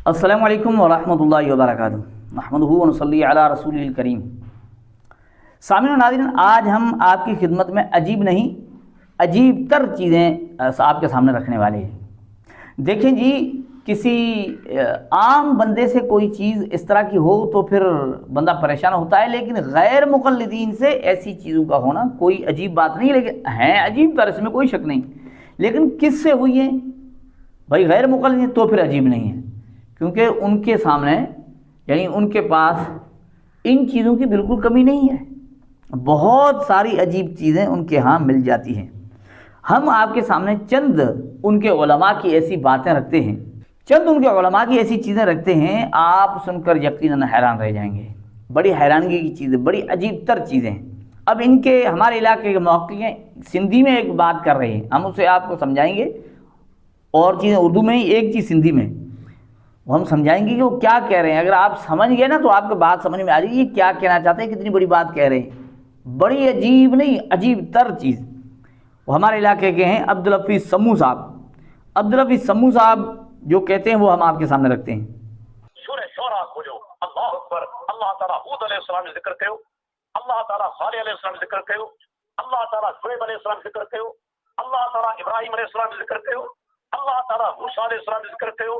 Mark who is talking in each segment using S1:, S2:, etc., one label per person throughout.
S1: السلام علیکم ورحمۃ اللہ وبرکاتہ، نحمدہ ونصلی علی رسولہ الکریم۔ سامعین و ناظرین، آج ہم آپ کی خدمت میں عجیب نہیں عجیب تر چیزیں آپ کے سامنے رکھنے والے ہیں۔ دیکھیں جی، کسی عام بندے سے کوئی چیز اس طرح کی ہو تو پھر بندہ پریشان ہوتا ہے، لیکن غیر مقلدین سے ایسی چیزوں کا ہونا کوئی عجیب بات نہیں، لیکن ہیں عجیب تر، اس میں کوئی شک نہیں۔ لیکن کس سے ہوئی ہے بھائی؟ غیر مقلدین تو پھر عجیب نہیں ہے، کیونکہ ان کے سامنے یعنی ان کے پاس ان چیزوں کی بالکل کمی نہیں ہے، بہت ساری عجیب چیزیں ان کے ہاں مل جاتی ہیں۔ ہم آپ کے سامنے چند ان کے علماء کی ایسی باتیں رکھتے ہیں، چند ان کے علماء کی ایسی چیزیں رکھتے ہیں، آپ سن کر یقیناً حیران رہ جائیں گے۔ بڑی حیرانگی کی چیزیں، بڑی عجیب تر چیزیں۔ اب ان کے ہمارے علاقے کے موقع سندھی میں ایک بات کر رہے ہیں، ہم اسے آپ کو سمجھائیں گے، اور چیزیں اردو میں ہی، ایک چیز سندھی میں وہ ہم سمجھائیں گے کہ وہ کیا کہہ رہے ہیں۔ اگر آپ سمجھ گئے نا تو آپ کو بات سمجھ میں آ جائے گی کیا کہنا چاہتے ہیں، کتنی بڑی بات کہہ رہے ہیں۔ بڑی عجیب نہیں عجیب تر چیز۔ وہ ہمارے علاقے کے ہیں عبدالحفیظ سمو صاحب۔ عبدالحفیظ سمو صاحب جو کہتے ہیں وہ ہم آپ کے سامنے رکھتے ہیں۔
S2: سورہ شعراء کھولو، اللہ اکبر، اللہ تعالیٰ حود علیہ السلام نے ذکر کہو، اللہ تعالیٰ صالح علیہ السلام نے ذکر کہو، اللہ تعالیٰ شعیب علیہ السلام نے ذکر کہو، اللہ تعالیٰ ابراہیم علیہ السلام نے ذکر کہو، اللہ تعالیٰ موسیٰ علیہ السلام نے ذکر کہو۔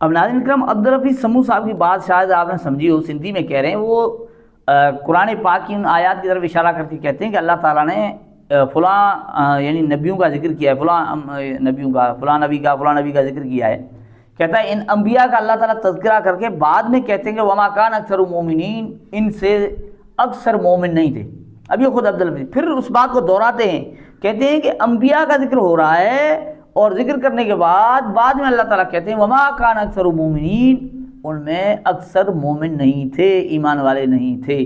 S1: اب ناظرین کرام، عبدالحفیظ سمو صاحب کی بات شاید آپ نے سمجھی ہو، سندھی میں کہہ رہے ہیں۔ وہ قرآن پاک کی ان آیات کی طرف اشارہ کر کے کہتے ہیں کہ اللہ تعالیٰ نے فلاں یعنی نبیوں کا ذکر کیا ہے، فلاں نبیوں کا، فلاں نبی کا ذکر کیا ہے۔ کہتا ہے ان انبیاء کا اللہ تعالیٰ تذکرہ کر کے بعد میں کہتے ہیں کہ وما کان اکثر مومنین، ان سے اکثر مومن نہیں تھے۔ اب یہ خود عبدالحفیظ پھر اس بات کو دہراتے ہیں، کہتے ہیں کہ انبیاء کا ذکر ہو رہا ہے، اور ذکر کرنے کے بعد میں اللہ تعالیٰ کہتے ہیں وما کان اکثر مومنین، ان میں اکثر مومن نہیں تھے، ایمان والے نہیں تھے۔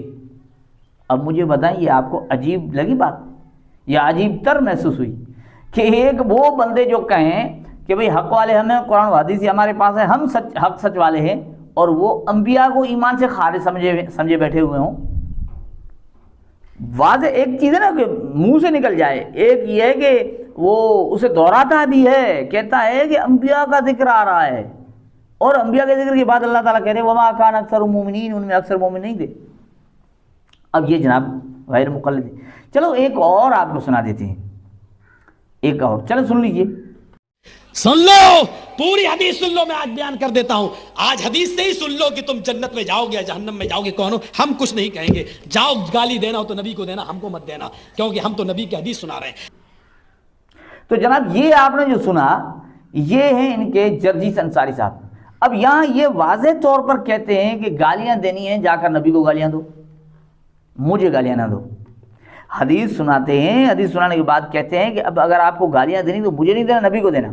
S1: اب مجھے بتائیں، یہ آپ کو عجیب لگی بات یا عجیب تر محسوس ہوئی کہ ایک وہ بندے جو کہیں کہ بھئی حق والے ہمیں، قرآن و حدیث ہمارے پاس ہے، ہم حق سچ والے ہیں، اور وہ انبیاء کو ایمان سے خارج سمجھے بیٹھے ہوئے ہوں۔ واضح ایک چیز ہے نا کہ منہ سے نکل جائے، ایک یہ ہے کہ وہ اسے دہراتا بھی ہے، کہتا ہے کہ انبیاء کا ذکر آ رہا ہے، اور انبیاء کے ذکر کے بعد اللہ تعالیٰ کہہ رہے ہیں وما کان اکثر مومنین، ان میں اکثر مومن نہیں تھے۔ اب یہ جناب غیر مقلد۔ چلو ایک اور آپ کو سنا دیتے ہیں، ایک اور، چلو سن لیجئے۔
S3: سن لو، پوری حدیث سن لو، میں آج بیان کر دیتا ہوں۔ آج حدیث سے ہی سن لو کہ تم جنت میں جاؤ گے یا جہنم میں جاؤ گے، کون ہو؟ ہم کچھ نہیں کہیں گے۔ جاؤ، گالی دینا ہو تو نبی کو دینا، ہم کو مت دینا، کیونکہ ہم تو نبی کی حدیث سنا رہے ہیں۔
S1: تو جناب یہ آپ نے جو سنا، یہ ہیں ان کے جرجیس انصاری صاحب۔ اب یہاں یہ واضح طور پر کہتے ہیں کہ گالیاں دینی ہیں، جا کر نبی کو گالیاں دو، مجھے گالیاں نہ دو۔ حدیث سناتے ہیں، حدیث سنانے کے بعد کہتے ہیں کہ اب اگر آپ کو گالیاں دینی تو مجھے نہیں دینا، نبی کو دینا۔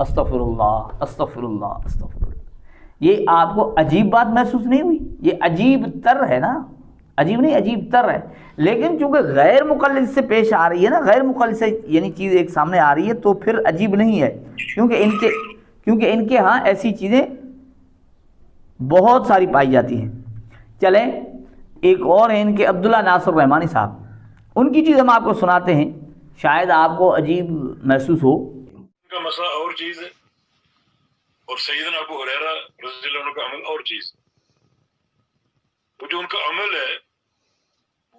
S1: استغفر اللہ، استغفر اللہ، استغفر اللہ۔ یہ آپ کو عجیب بات محسوس نہیں ہوئی؟ یہ عجیب تر ہے نا، عجیب نہیں عجیب تر ہے۔ لیکن چونکہ غیر مقلد سے پیش آ رہی ہے نا، غیر مقلد سے یعنی چیز ایک سامنے آ رہی ہے، تو پھر عجیب نہیں ہے، کیونکہ ان کے ہاں ایسی چیزیں بہت ساری پائی جاتی ہیں۔ چلیں ایک اور ہیں ان کے عبداللہ ناصر رحمانی صاحب، ان کی چیز ہم آپ کو سناتے ہیں، شاید آپ کو عجیب محسوس ہو۔
S4: ان کا مسئلہ اور چیز ہے، اور سیدنا ابو ہریرہ رضی اللہ عنہ کا عمل اور چیز۔ وہ جو ان کا عمل ہے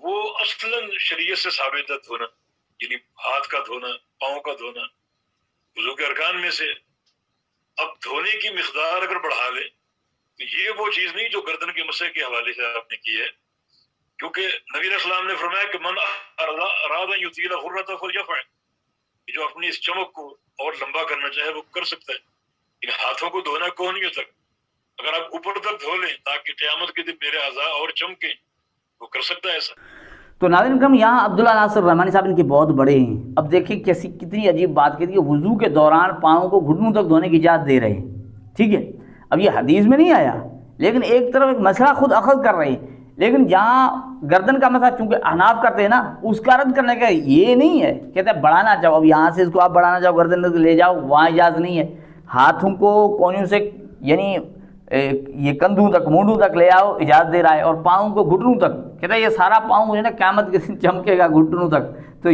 S4: وہ اصلاً شریعت سے ثابت ہے دھونا، یعنی ہاتھ کا دھونا، پاؤں کا دھونا وضو کے ارکان میں سے۔ اب دھونے کی مقدار اگر بڑھا لے تو یہ وہ چیز نہیں جو گردن کے مسح کے حوالے سے آپ نے کی ہے، کیونکہ نبی علیہ السلام نے فرمایا کہ من اراد ان یطیل غرۃ فلیفعل، جو اپنی اس چمک کو اور لمبا کرنا چاہے وہ کر سکتا ہے۔ ان ہاتھوں کو دھونا کو نہیں ہوتا، اگر آپ اوپر تک دھو لیں تاکہ قیامت کے دن میرے اعضاء اور چمکیں، وہ کر سکتا ہے ایسا۔
S1: تو ناظرین کرام، یہاں عبداللہ ناصر رحمانی صاحب ان کے بہت بڑے ہیں۔ اب دیکھیں کتنی عجیب بات کہتی ہے، وضو کے دوران پاؤں کو گھٹنوں تک دھونے کی اجازت دے رہے ہیں، ٹھیک ہے۔ اب یہ حدیث میں نہیں آیا، لیکن ایک طرف ایک مسئلہ خود اخذ کر رہے ہیں۔ لیکن جہاں گردن کا مسئلہ چونکہ احناف کرتے ہیں نا، اس کا رد کرنے کا یہ نہیں ہے، کہتے ہیں بڑھانا چاہو، اب یہاں سے اس کو آپ بڑھانا چاہو گردن لے جاؤ، وہاں اجازت نہیں ہے، ہاتھوں کو کونیوں سے یعنی یہ کندھوں تک مونڈوں تک لے آؤ اجازت دے رہا ہے، اور پاؤں کو گھٹنوں تک، کہتا ہے یہ سارا پاؤں جو ہے نا قیامت کے دن چمکے گا گھٹنوں تک، تو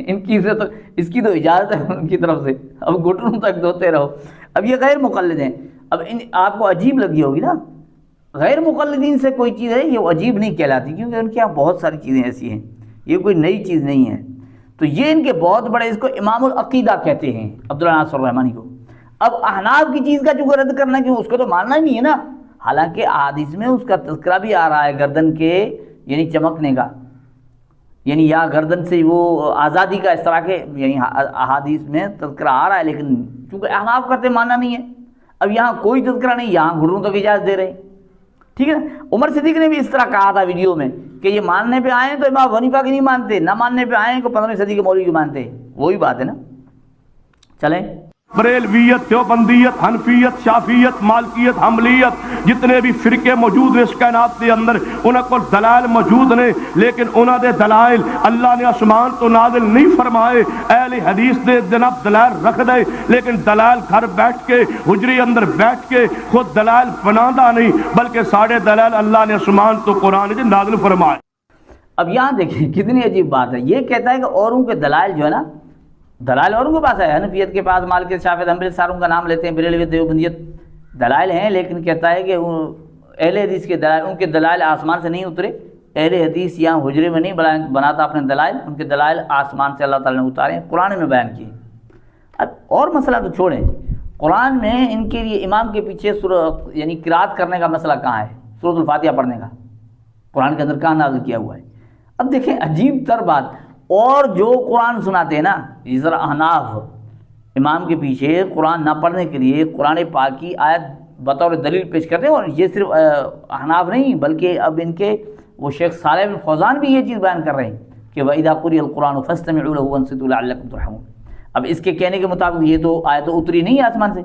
S1: ان کی سے تو اس کی تو اجازت ہے ان کی طرف سے، اب گھٹنوں تک دھوتے رہو۔ اب یہ غیر مقلد ہیں، اب آپ کو عجیب لگی ہوگی نا، غیر مقلدین سے کوئی چیز ہے یہ عجیب نہیں کہلاتی، کیونکہ ان کے یہاں بہت ساری چیزیں ایسی ہیں، یہ کوئی نئی چیز نہیں ہے۔ تو یہ ان کے بہت بڑے، اس کو امام العقیدہ کہتے ہیں عبداللہ ناصر الرحمانی کو۔ اب احناف کی چیز کا جو رد کرنا کیوں، اس کو تو ماننا ہی نہیں ہے نا، حالانکہ احادیث میں اس کا تذکرہ بھی آ رہا ہے گردن کے یعنی چمکنے کا، یعنی یا گردن سے وہ آزادی کا، اس طرح کے یعنی احادیث میں تذکرہ آ رہا ہے، لیکن چونکہ احناف کرتے ماننا نہیں ہے۔ اب یہاں کوئی تذکرہ نہیں، یہاں گھٹنوں تک اجازت دے رہے ہیں، ٹھیک ہے نا۔ عمر صدیق نے بھی اس طرح کہا تھا ویڈیو میں کہ یہ ماننے پہ آئے ہیں تو امام حنیفہ کی نہیں مانتے، نہ ماننے پہ آئے ہیں تو 15ویں صدی کے مولوی کی مانتے ہیں، وہی بات ہے نا۔ چلیں،
S5: بریلویت، دیوبندیت، حنفیت، شافیت، مالکیت، حنبلیت، جتنے بھی فرقے موجود ہیں اس کائنات کے اندر، انہاں کو دلائل موجود نے، لیکن انہاں دے دلائل اللہ نے آسمان تو نازل نہیں فرمائے، اہل حدیث دے جناب دلائل رکھ دے، لیکن دلائل گھر بیٹھ کے حجری اندر بیٹھ کے خود دلائل بنانا نہیں، بلکہ ساڑھے دلائل اللہ نے آسمان تو قرآن سے نازل فرمائے۔
S1: اب یہاں دیکھیں کتنی عجیب بات ہے، یہ کہتا ہے کہ اوروں کے دلائل جو ہے نا، دلائل اوروں کے پاس ہے، حنفیت کے پاس، مالکیت، شافعیت، حنبلیت، ساروں کا نام لیتے ہیں، بریلویت، دیوبندیت، دلائل ہیں، لیکن کہتا ہے کہ اہل حدیث کے دلائل، ان کے دلائل آسمان سے نہیں اترے، اہل حدیث یہاں حجرے میں نہیں بناتا اپنے دلائل، ان کے دلائل آسمان سے اللہ تعالیٰ نے اتارے ہیں، قرآن میں بیان کیے۔ اب اور مسئلہ تو چھوڑیں، قرآن میں ان کے لیے امام کے پیچھے یعنی قرات کرنے کا مسئلہ کہاں ہے، سورۃ الفاتحہ پڑھنے کا قرآن کے اندر کہاں نازل کیا ہوا ہے؟ اب دیکھیں عجیب تر بات، اور جو قرآن سناتے ہیں نا، اس طرح احناف امام کے پیچھے قرآن نہ پڑھنے کے لیے قرآن پاک کی آیت بطور دلیل پیش کرتے ہیں، اور یہ صرف احناف نہیں بلکہ اب ان کے وہ شیخ صالح بن فوزان بھی یہ چیز بیان کر رہے ہیں کہ وَإِذَا قُرِئَ الْقُرْآنُ فَاسْتَمِعُوا لَهُ وَانصِتُوا لَعَلَّكُمْ تُرْحَمُونَ۔ اب اس کے کہنے کے مطابق یہ تو آیت تو اتری نہیں ہے آسمان سے،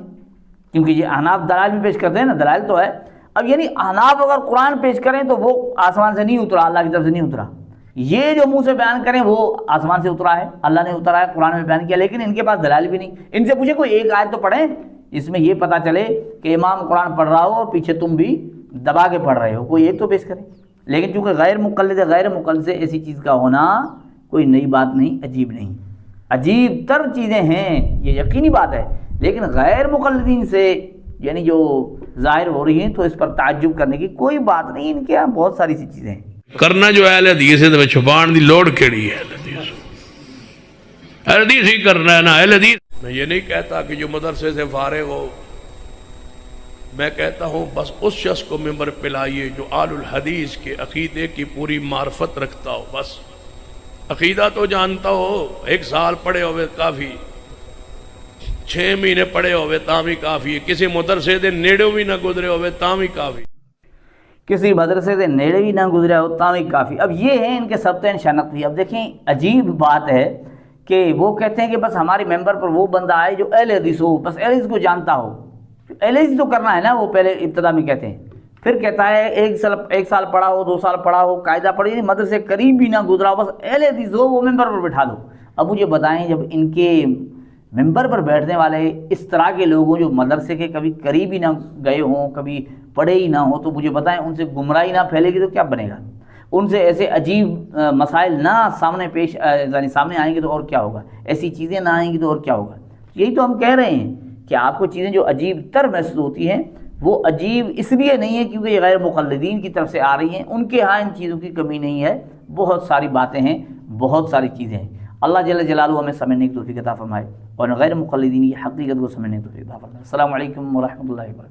S1: کیونکہ یہ احناف دلائل میں پیش کرتے ہیں نا، دلائل تو ہے۔ اب یعنی احناف اگر قرآن پیش کریں تو وہ آسمان سے نہیں اترا، اللہ کی طرف سے نہیں اترا، یہ جو منہ سے بیان کریں وہ آسمان سے اترا ہے، اللہ نے اترا ہے، قرآن میں بیان کیا، لیکن ان کے پاس دلائل بھی نہیں۔ ان سے پوچھے کوئی ایک آیت تو پڑھیں اس میں یہ پتہ چلے کہ امام قرآن پڑھ رہا ہو اور پیچھے تم بھی دبا کے پڑھ رہے ہو، کوئی ایک تو پیش کریں۔ لیکن چونکہ غیر مقلد سے ایسی چیز کا ہونا کوئی نئی بات نہیں، عجیب نہیں، عجیب تر چیزیں ہیں، یہ یقینی بات ہے، لیکن غیر مقلدین سے یعنی جو ظاہر ہو رہی ہیں تو اس پر تعجب کرنے کی کوئی بات نہیں، ان کے یہاں بہت ساری سی چیزیں ہیں۔
S6: کرنا جو اہل حدیث ہے تو چھپان دی لوڑ کیڑی ہے، اہل حدیث ہی کرنا ہے نا، اہل حدیث۔ میں یہ نہیں کہتا کہ جو مدرسے سے فارغ ہو، میں کہتا ہوں بس اس شخص کو ممبر پہ لائیے جو آل الحدیث کے عقیدے کی پوری معرفت رکھتا ہو، بس عقیدہ تو جانتا ہو، 1 سال پڑھے ہوئے کافی، 6 مہینے پڑھے ہوئے تاں بھی کافی، کسی مدرسے دے نیڑے بھی نہ گزرے ہوئے تاں بھی کافی،
S1: کسی مدرسے سے نیڑے بھی نہ گزرا ہو تاں بھی کافی۔ اب یہ ہیں ان کے سبتین شناختی۔ اب دیکھیں عجیب بات ہے کہ وہ کہتے ہیں کہ بس ہمارے ممبر پر وہ بندہ آئے جو اہل حدیث ہو، بس اہل حدیث کو جانتا ہو، اہل حدیث تو کرنا ہے نا، وہ پہلے ابتدا میں کہتے ہیں، پھر کہتا ہے 1 سال پڑھا ہو، 2 سال پڑھا ہو، قاعدہ پڑھی نہیں، مدرسے قریب بھی نہ گزرا ہو، بس اہل حدیث ہو، وہ ممبر پر بٹھا دو۔ اب مجھے بتائیں جب ان کے ممبر پر بیٹھنے والے اس طرح کے لوگ ہوں جو مدرسے کے کبھی قریب ہی نہ گئے ہوں، کبھی پڑھے ہی نہ ہوں، تو مجھے بتائیں ان سے گمراہی نہ پھیلے گی تو کیا بنے گا؟ ان سے ایسے عجیب مسائل نہ سامنے آئیں گے تو اور کیا ہوگا؟ ایسی چیزیں نہ آئیں گی تو اور کیا ہوگا؟ یہی تو ہم کہہ رہے ہیں کہ آپ کو چیزیں جو عجیب تر محسوس ہوتی ہیں وہ عجیب اس لیے نہیں ہے کیونکہ یہ غیر مقلدین کی طرف سے آ رہی ہیں، ان کے ہاں ان چیزوں کی کمی نہیں ہے، بہت ساری باتیں ہیں، بہت ساری چیزیں ہیں۔ اللہ جل جلالہ ہمیں سمجھنے کی توفیق عطا فرمائے اور غیر مقلدین کی حقیقت کو سمجھنے کی توفیق عطا فرمائے۔ السلام علیکم ورحمۃ اللہ وبرکاتہ۔